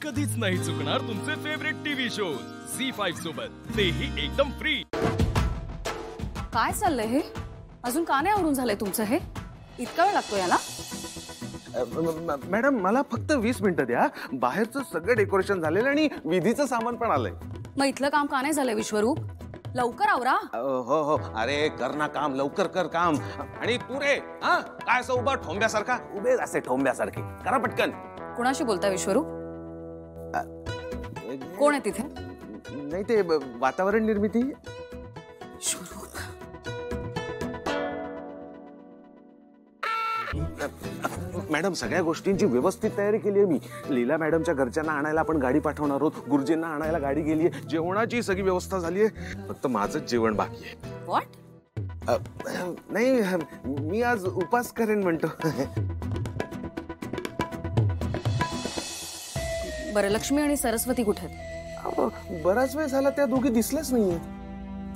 कधीच नाही चुकणार तुमचे फेवरेट टीव्ही शोज झी5 सोबत, तेही एकदम फ्री। काय चाललंय हे? अजून का नाही आवरून झालंय तुमचं हे? इतका वेळ लागतो याला? मॅडम मला फक्त 20 मिनिटं द्या। बाहेरचं सगळं डेकोरेशन झालेलं आणि विधीचं सामान पण आलंय। मग इथलं काम का नाही झालंय विश्वरूप? लवकर आवरा। हो हो, अरे कर ना काम, लवकर कर काम। आणि तू रे काय असं उभा ठोंब्यासारखा? उभे असे ठोंब्यासारखे करा पटकन। कोणाशी बोलताय विश्वरूप? कोण आहे तिथे? नाही ते वातावरण निर्मिती। मॅडम सगळ्या गोष्टींची व्यवस्थित तयारी केली आहे मी। लीला मॅडमच्या घरच्यांना आणायला आपण गाडी पाठवणार आहोत, गुरुजींना आणायला गाडी गेली आहे, जेवणाची सगळी व्यवस्था झाली आहे, फक्त माझंच जेवण बाकी आहे। व्हॉट? नाही मी आज उपास करेन म्हणतो। बरं, लक्ष्मी आणि सरस्वती कुठे आहेत? बराच वेळ झाला त्या दोघी दिसल्याच नाहीये।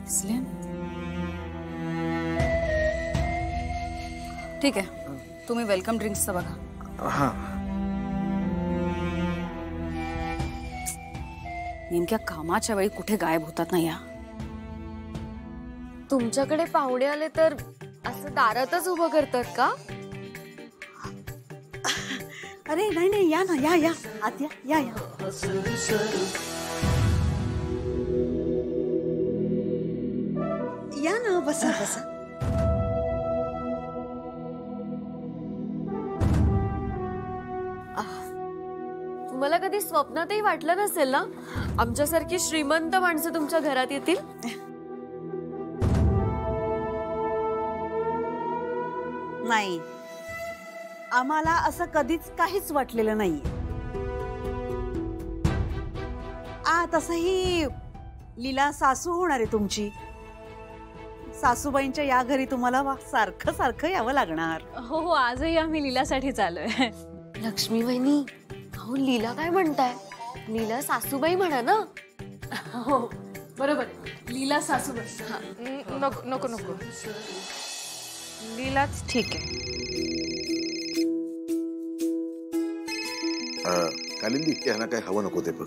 दिसले? ठीक आहे, तुम्ही वेलकम ड्रिंक्सचं बघा। हा, नेमक्या कामाच्या वेळी कुठे गायब होतात ना या? तुमच्याकडे पाहुणे आले तर असं दारातच उभं करतात का? अरे नाही नाही, या ना, या या आत या या या। या ना, बसा बसा। तुम्हाला कधी स्वप्नातही वाटलं नसेल ना आमच्यासारखी श्रीमंत माणसं तुमच्या घरात येतील? नाही, आम्हाला असं कधीच काहीच वाटलेलं नाहीये। तसंही लीला सासू होणार आहे तुमची। सासूबाईंच्या या घरी तुम्हाला सारखं सारखं यावं लागणार। हो हो, आजही आम्ही लीलासाठीच आलोय। लक्ष्मी वहिनी, अहो लीला काय म्हणताय? लीला सासूबाई म्हणा ना। हो बरोबर, लीला सासूबाई। नको नको नको, लीलाच ठीक आहे। कालिंदी यांना काय हवं नको ते बघ।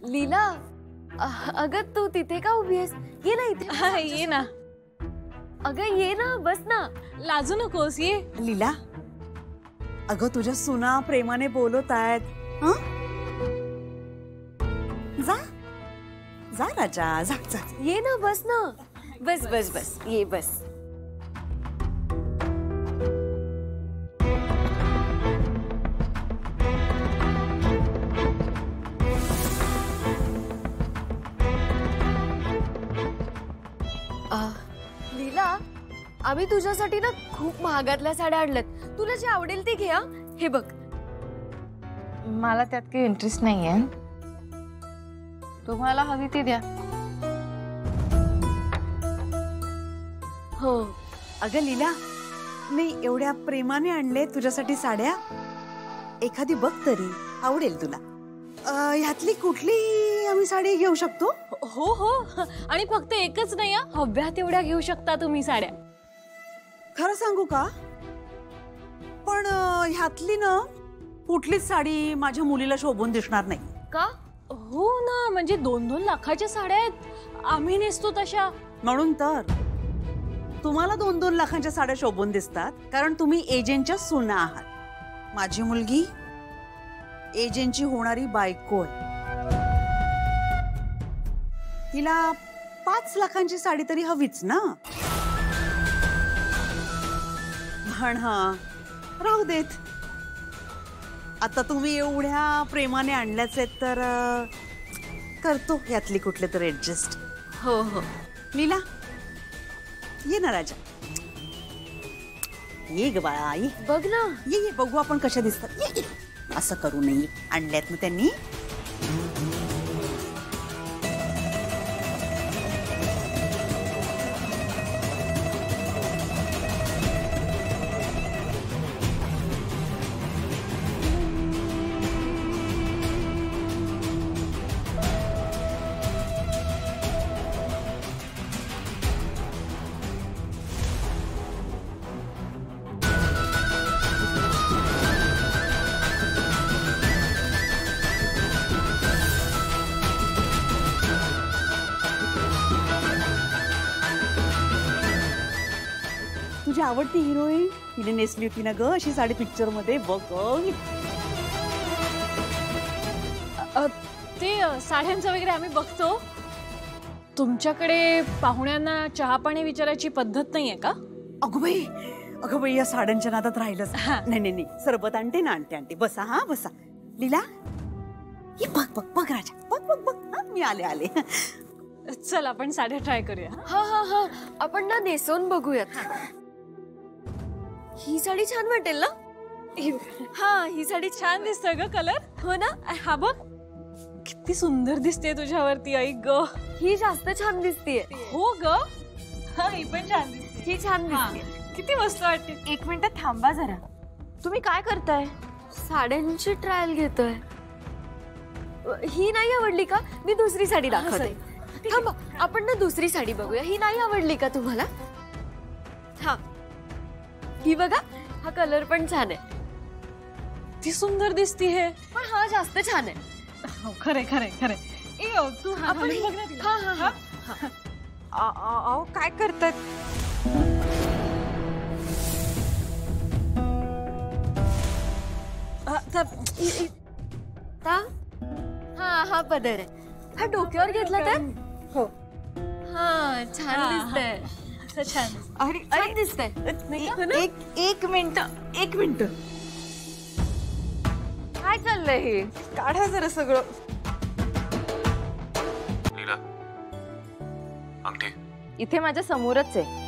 लीला, अगं तू तिथे का उभी आहेस? ये ना इथे। ये ना। अगं ये ना, बस ना। लाजू नकोस, ये। लीला, अगं तुझ्या सुना प्रेमाने बोलत आहेत। जा जा राजा, जा जा। ये ना, बस ना। बस बस बस, ये बस। लीला, आम्ही तुझ्यासाठी ना खूप महागातल्या साड्या आणल्यात, तुला जे आवडेल ते घे। हे बघ। मला त्यात काही इंटरेस्ट नाहीये, तुम्हाला हवी ती द्या। हो अगं लीला, मी एवढ्या प्रेमाने आणले तुझ्यासाठी साड्या, एखादी बघ तरी, आवडेल तुला। ह्यातली कुठली आम्ही साडी घेऊ शकतो? हो हो, आणि फक्त एकच नाही, हव्या तेवढ्या घेऊ शकता तुम्ही साड्या। खरं सांगू का? पण ह्यातली ना कुठलीच साडी माझ्या मुलीला शोभून दिसणार नाही। का? हो ना, म्हणजे 2-2 लाखाच्या साड्या आहेत, आम्ही नेसतो तशा। म्हणून तर तुम्हाला 2-2 लाखांच्या साड्या शोभून दिसतात, कारण तुम्ही एजंटच्या सुना आहात। माझी मुलगी एजंटची होणारी बायको आहे। तिला 5 लाखांची साडी तरी हवीच ना। पण राहू देत, आता तुम्ही एवढ्या प्रेमाने आणल्याच आहेत तर करतो यातली कुठले तर ऍडजस्ट। हो हो। लीला, ये ना राजा, ये ग बाळा, ये बघ ना, ये बघू आपण कशा दिसतात। ये असं करू नये, आणल्यात ना त्यांनी। तुझी आवडती हिरोईन तिने नेसली होती ना ग अशी साडी पिक्चर मध्ये बघ. ते साड्यांचं वगैरे आम्ही बघतो. तुमच्याकडे पाहुण्यांना चहा पाणी विचारायची पद्धत नाहीये का? अगं बाई या साड्यांच्या नादात राहिलंच. नाही सरबत आणते ना, आणते. बसा हा बसा. लीला ये बघ राजा बघ हा, मी आले. चल आपण साड्या ट्राय करूया. हा आपण ना नेसून बघूयात. ही साडी छान वाटेल ना? हा ही साडी छान दिसतोय ग कलर. हो ना? हा बघ किती सुंदर दिसते तुझ्यावरती. आई ग ही जास्त छान दिसतीये. हो ग. हा ही पण छान दिसते. ही छान दिसते. किती मस्त वाटते. एक मिनिट थांबा जरा. तुम्ही काय करताय? साड्यांची ट्रायल घेतोय. ही नाही आवडली का? मी दुसरी साडी दाखवते. थांबा आपण ना दुसरी साडी बघूया. ही नाही आवडली का तुम्हाला? हा ही बघा, हा कलर पण छान आहे. ती सुंदर दिसती है. पण हा जास्त छान आहे. खरे तू आपण बघ ना तिला. अहो काय करताय? हा पदर आहे. हा डोक्यावर घेतला तर हो. हा छान दिसतंय. छान. छान दिसतंय. एक मिनिट काय चाललंय हे? काढा जरा सगळं. लीला अंगठी इथे माझ्या समोरच आहे.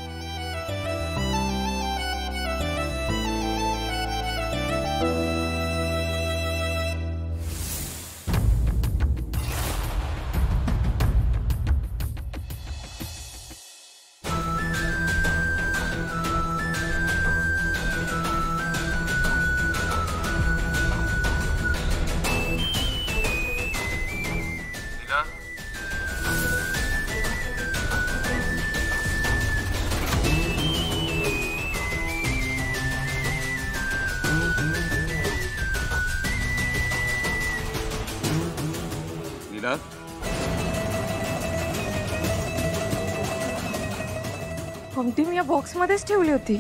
लीला कोणती मी या बॉक्स मध्येच ठेवली होती.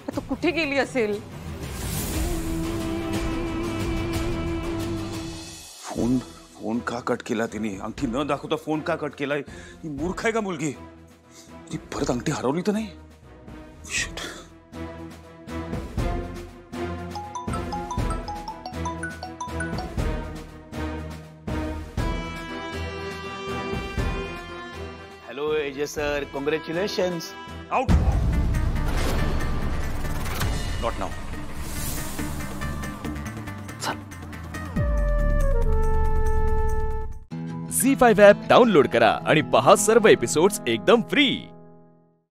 आता कुठे गेली असेल? फोन का कट केला तिने? अंगठी न दाखवता फोन का कट केला? ही मूर्ख आहे का मुलगी? ती परत अंगठी हरवली तर नाही? Shit. Hello, AJ sir. Congratulations. Out. Not now. ZEE5 app download करा आणि पहा सर्व एपिसोड्स एकदम फ्री.